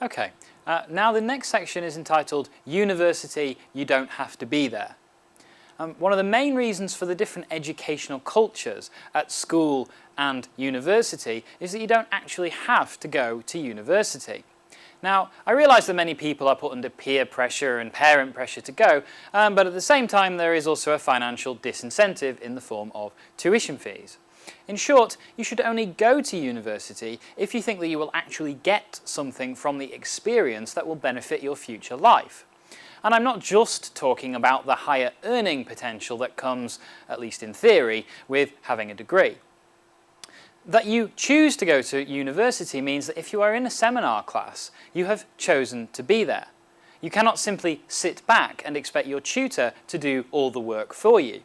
Okay, now the next section is entitled University, You Don't Have to Be There. One of the main reasons for the different educational cultures at school and university is that you don't actually have to go to university. Now, I realise that many people are put under peer pressure and parent pressure to go, but at the same time there is also a financial disincentive in the form of tuition fees. In short, you should only go to university if you think that you will actually get something from the experience that will benefit your future life. And I'm not just talking about the higher earning potential that comes, at least in theory, with having a degree. That you choose to go to university means that if you are in a seminar class, you have chosen to be there. You cannot simply sit back and expect your tutor to do all the work for you.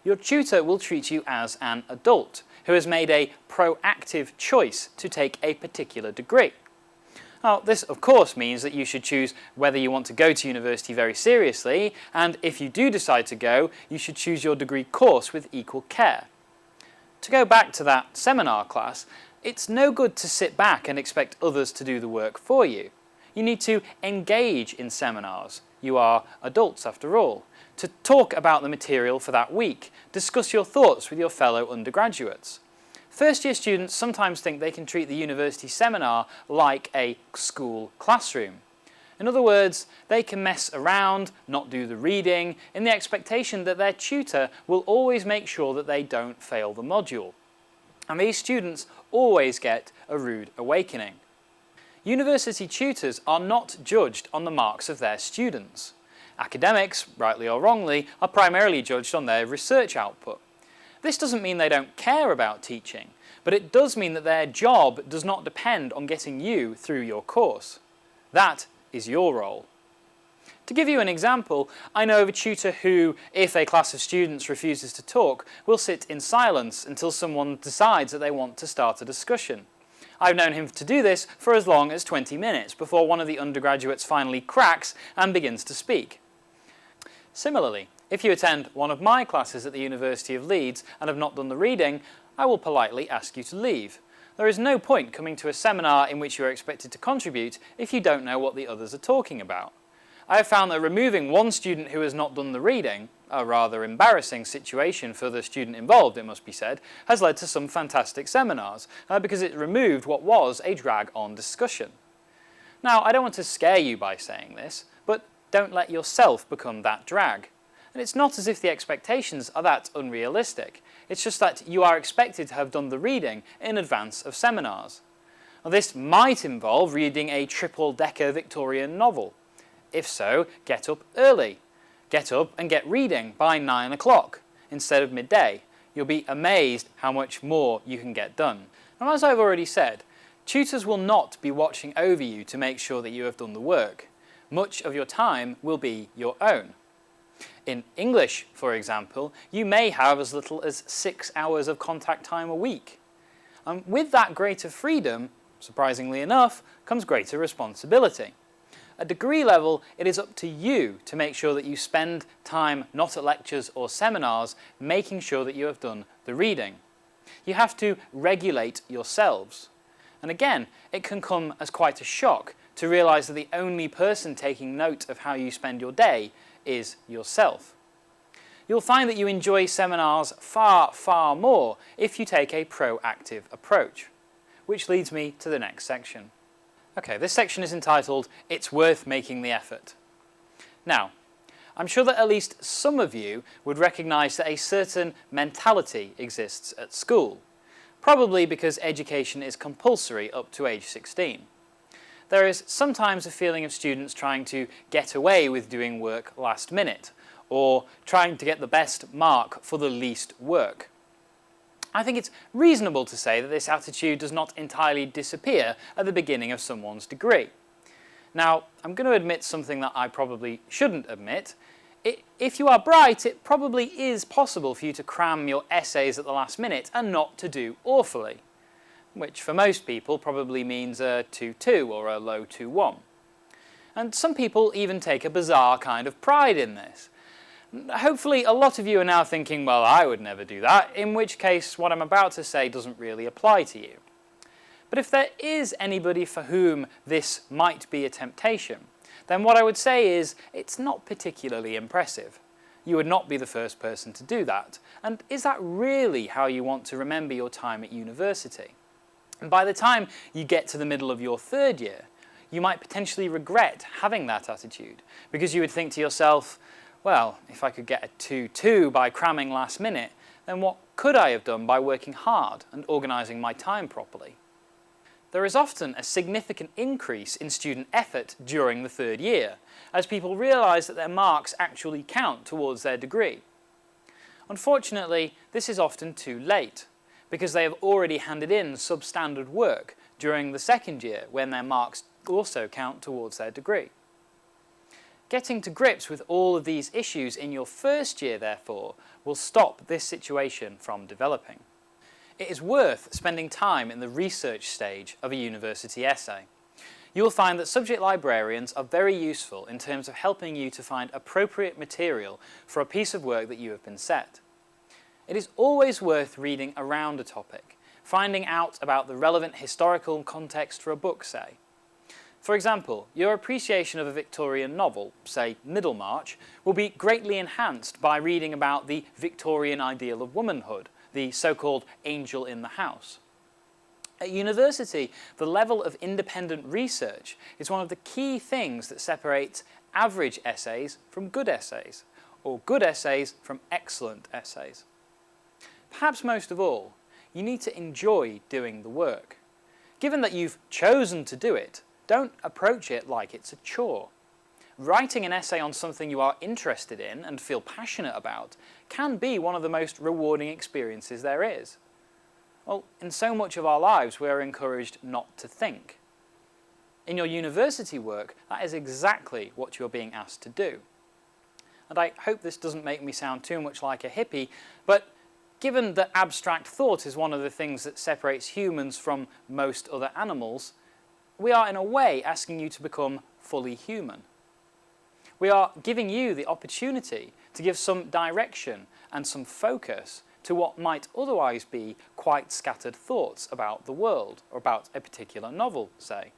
Your tutor will treat you as an adult who has made a proactive choice to take a particular degree. Now, this of course means that you should choose whether you want to go to university very seriously, and if you do decide to go, you should choose your degree course with equal care. To go back to that seminar class, it's no good to sit back and expect others to do the work for you. You need to engage in seminars. You are adults after all. To talk about the material for that week, discuss your thoughts with your fellow undergraduates. First-year students sometimes think they can treat the university seminar like a school classroom. In other words, they can mess around, not do the reading, in the expectation that their tutor will always make sure that they don't fail the module. And these students always get a rude awakening. University tutors are not judged on the marks of their students. Academics, rightly or wrongly, are primarily judged on their research output. This doesn't mean they don't care about teaching, but it does mean that their job does not depend on getting you through your course. That is your role. To give you an example, I know of a tutor who, if a class of students refuses to talk, will sit in silence until someone decides that they want to start a discussion. I've known him to do this for as long as 20 minutes before one of the undergraduates finally cracks and begins to speak. Similarly, if you attend one of my classes at the University of Leeds and have not done the reading, I will politely ask you to leave. There is no point coming to a seminar in which you are expected to contribute if you don't know what the others are talking about. I have found that removing one student who has not done the reading, a rather embarrassing situation for the student involved it must be said, has led to some fantastic seminars, because it removed what was a drag-on discussion. Now, I don't want to scare you by saying this, but don't let yourself become that drag. And it's not as if the expectations are that unrealistic, it's just that you are expected to have done the reading in advance of seminars. Now, this might involve reading a triple-decker Victorian novel. If so, get up early. Get up and get reading by 9 o'clock instead of midday. You'll be amazed how much more you can get done. And as I've already said, tutors will not be watching over you to make sure that you have done the work. Much of your time will be your own. In English, for example, you may have as little as 6 hours of contact time a week. And with that greater freedom, surprisingly enough, comes greater responsibility. At degree level, it is up to you to make sure that you spend time not at lectures or seminars making sure that you have done the reading. You have to regulate yourselves. And again, it can come as quite a shock to realise that the only person taking note of how you spend your day is yourself. You'll find that you enjoy seminars far, far more if you take a proactive approach. Which leads me to the next section. Okay, this section is entitled, It's Worth Making the Effort. Now, I'm sure that at least some of you would recognise that a certain mentality exists at school, probably because education is compulsory up to age 16. There is sometimes a feeling of students trying to get away with doing work last minute, or trying to get the best mark for the least work. I think it's reasonable to say that this attitude does not entirely disappear at the beginning of someone's degree. Now, I'm going to admit something that I probably shouldn't admit. If you are bright, it probably is possible for you to cram your essays at the last minute and not to do awfully, which for most people probably means a 2-2 or a low 2-1. And some people even take a bizarre kind of pride in this. Hopefully a lot of you are now thinking, well, I would never do that, in which case what I'm about to say doesn't really apply to you. But if there is anybody for whom this might be a temptation, then what I would say is it's not particularly impressive. You would not be the first person to do that. And is that really how you want to remember your time at university? And by the time you get to the middle of your third year, you might potentially regret having that attitude, because you would think to yourself, well, if I could get a 2-2 by cramming last minute, then what could I have done by working hard and organising my time properly? There is often a significant increase in student effort during the third year, as people realise that their marks actually count towards their degree. Unfortunately, this is often too late, because they have already handed in substandard work during the second year when their marks also count towards their degree. Getting to grips with all of these issues in your first year, therefore, will stop this situation from developing. It is worth spending time in the research stage of a university essay. You will find that subject librarians are very useful in terms of helping you to find appropriate material for a piece of work that you have been set. It is always worth reading around a topic, finding out about the relevant historical context for a book, say. For example, your appreciation of a Victorian novel, say Middlemarch, will be greatly enhanced by reading about the Victorian ideal of womanhood, the so-called angel in the house. At university, the level of independent research is one of the key things that separates average essays from good essays, or good essays from excellent essays. Perhaps most of all, you need to enjoy doing the work. Given that you've chosen to do it, don't approach it like it's a chore. Writing an essay on something you are interested in and feel passionate about can be one of the most rewarding experiences there is. Well, in so much of our lives, we are encouraged not to think. In your university work, that is exactly what you're being asked to do. And I hope this doesn't make me sound too much like a hippie, but given that abstract thought is one of the things that separates humans from most other animals, we are in a way asking you to become fully human. We are giving you the opportunity to give some direction and some focus to what might otherwise be quite scattered thoughts about the world or about a particular novel, say.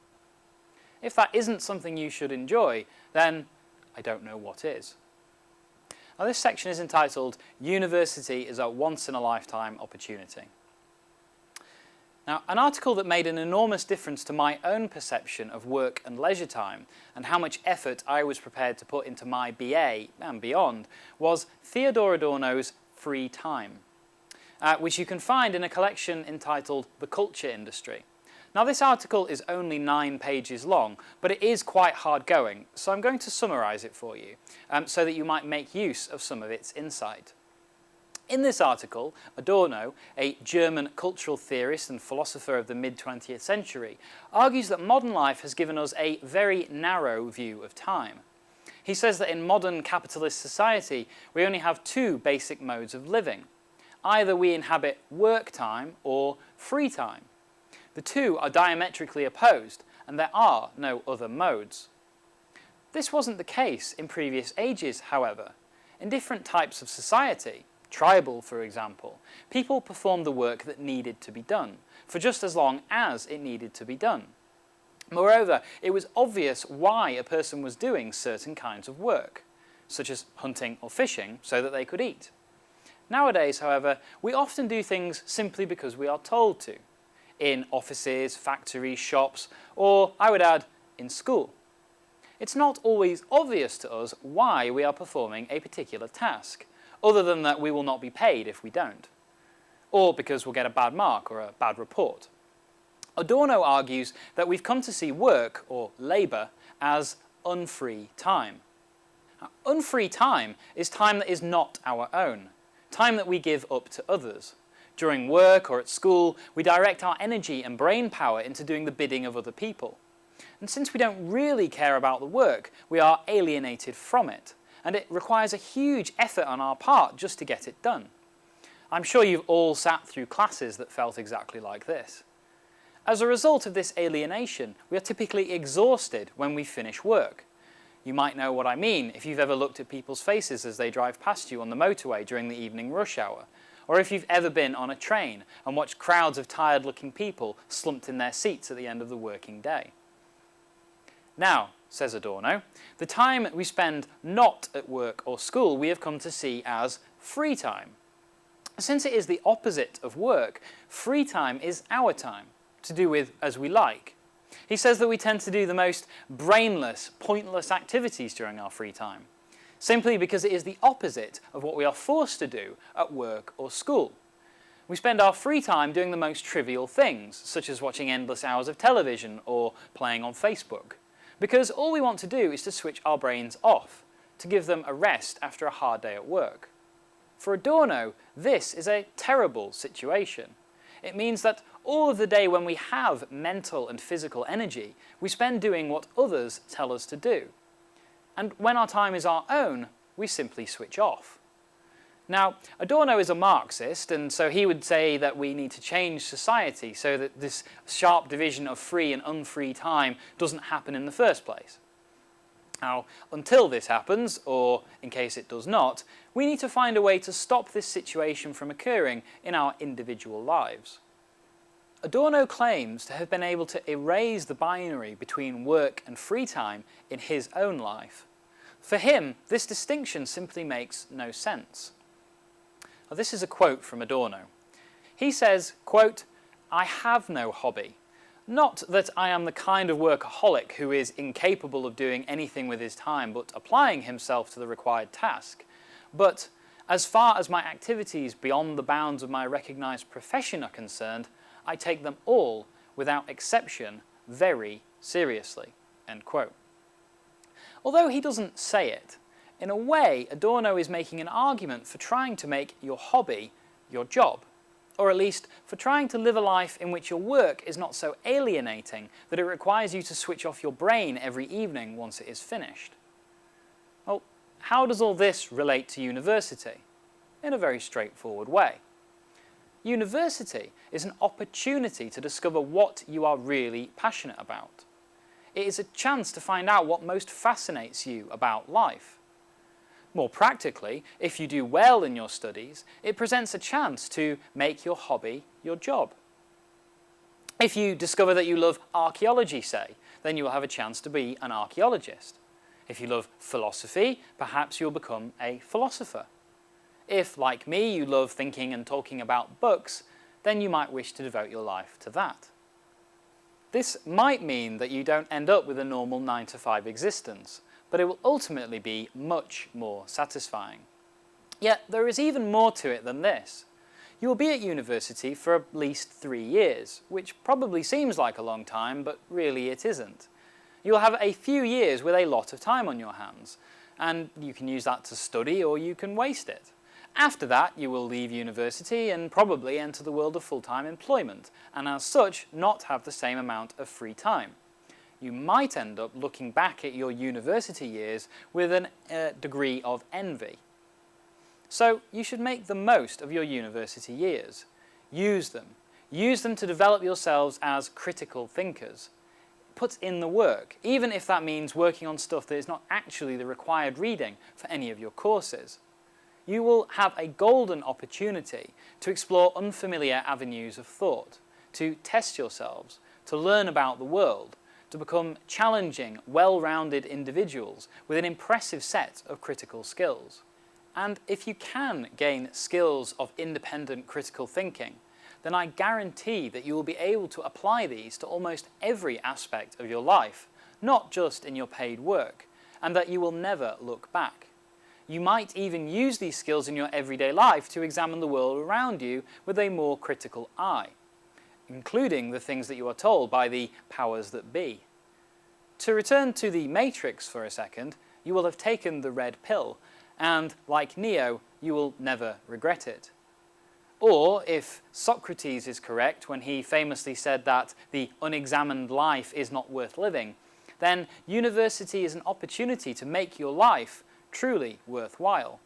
If that isn't something you should enjoy, then I don't know what is. Now, this section is entitled University is a Once-in-a-Lifetime Opportunity. Now, an article that made an enormous difference to my own perception of work and leisure time and how much effort I was prepared to put into my BA and beyond was Theodore Adorno's Free Time, which you can find in a collection entitled The Culture Industry. Now, this article is only 9 pages long, but it is quite hard going, so I'm going to summarise it for you so that you might make use of some of its insight. In this article, Adorno, a German cultural theorist and philosopher of the mid-20th century, argues that modern life has given us a very narrow view of time. He says that in modern capitalist society, we only have 2 basic modes of living. Either we inhabit work time or free time. The 2 are diametrically opposed, and there are no other modes. This wasn't the case in previous ages, however. In different types of society, tribal, for example, people performed the work that needed to be done, for just as long as it needed to be done. Moreover, it was obvious why a person was doing certain kinds of work, such as hunting or fishing, so that they could eat. Nowadays, however, we often do things simply because we are told to, in offices, factories, shops, or, I would add, in school. It's not always obvious to us why we are performing a particular task, other than that we will not be paid if we don't, or because we'll get a bad mark or a bad report. Adorno argues that we've come to see work, or labour, as unfree time. Now, unfree time is time that is not our own, time that we give up to others. During work or at school, we direct our energy and brain power into doing the bidding of other people. And since we don't really care about the work, we are alienated from it, and it requires a huge effort on our part just to get it done. I'm sure you've all sat through classes that felt exactly like this. As a result of this alienation, we are typically exhausted when we finish work. You might know what I mean if you've ever looked at people's faces as they drive past you on the motorway during the evening rush hour, or if you've ever been on a train and watched crowds of tired-looking people slumped in their seats at the end of the working day. Now, says Adorno, the time we spend not at work or school we have come to see as free time. Since it is the opposite of work, free time is our time, to do with as we like. He says that we tend to do the most brainless, pointless activities during our free time, simply because it is the opposite of what we are forced to do at work or school. We spend our free time doing the most trivial things, such as watching endless hours of television or playing on Facebook, because all we want to do is to switch our brains off, to give them a rest after a hard day at work. For Adorno, this is a terrible situation. It means that all of the day when we have mental and physical energy, we spend doing what others tell us to do. And when our time is our own, we simply switch off. Now, Adorno is a Marxist, and so he would say that we need to change society so that this sharp division of free and unfree time doesn't happen in the first place. Now, until this happens, or in case it does not, we need to find a way to stop this situation from occurring in our individual lives. Adorno claims to have been able to erase the binary between work and free time in his own life. For him, this distinction simply makes no sense. Now, this is a quote from Adorno. He says, quote, "I have no hobby. Not that I am the kind of workaholic who is incapable of doing anything with his time but applying himself to the required task, but as far as my activities beyond the bounds of my recognized profession are concerned, I take them all, without exception, very seriously." End quote. Although he doesn't say it, in a way Adorno is making an argument for trying to make your hobby your job, or at least for trying to live a life in which your work is not so alienating that it requires you to switch off your brain every evening once it is finished. Well, how does all this relate to university? In a very straightforward way. University is an opportunity to discover what you are really passionate about. It is a chance to find out what most fascinates you about life. More practically, if you do well in your studies, it presents a chance to make your hobby your job. If you discover that you love archaeology, say, then you will have a chance to be an archaeologist. If you love philosophy, perhaps you'll become a philosopher. If, like me, you love thinking and talking about books, then you might wish to devote your life to that. This might mean that you don't end up with a normal 9-to-5 existence, but it will ultimately be much more satisfying. Yet there is even more to it than this. You will be at university for at least 3 years, which probably seems like a long time, but really it isn't. You will have a few years with a lot of time on your hands, and you can use that to study or you can waste it. After that, you will leave university and probably enter the world of full-time employment, and as such, not have the same amount of free time. You might end up looking back at your university years with a degree of envy. So you should make the most of your university years. Use them. Use them to develop yourselves as critical thinkers. Put in the work, even if that means working on stuff that is not actually the required reading for any of your courses. You will have a golden opportunity to explore unfamiliar avenues of thought, to test yourselves, to learn about the world, to become challenging, well-rounded individuals with an impressive set of critical skills. And if you can gain skills of independent critical thinking, then I guarantee that you will be able to apply these to almost every aspect of your life, not just in your paid work, and that you will never look back. You might even use these skills in your everyday life to examine the world around you with a more critical eye, including the things that you are told by the powers that be. To return to the Matrix for a second, you will have taken the red pill, and like Neo, you will never regret it. Or, if Socrates is correct when he famously said that the unexamined life is not worth living, then university is an opportunity to make your life truly worthwhile.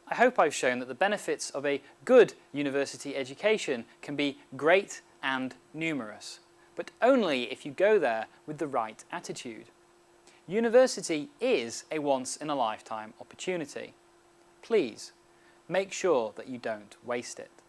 I hope I've shown that the benefits of a good university education can be great and numerous, but only if you go there with the right attitude. University is a once-in-a-lifetime opportunity. Please, make sure that you don't waste it.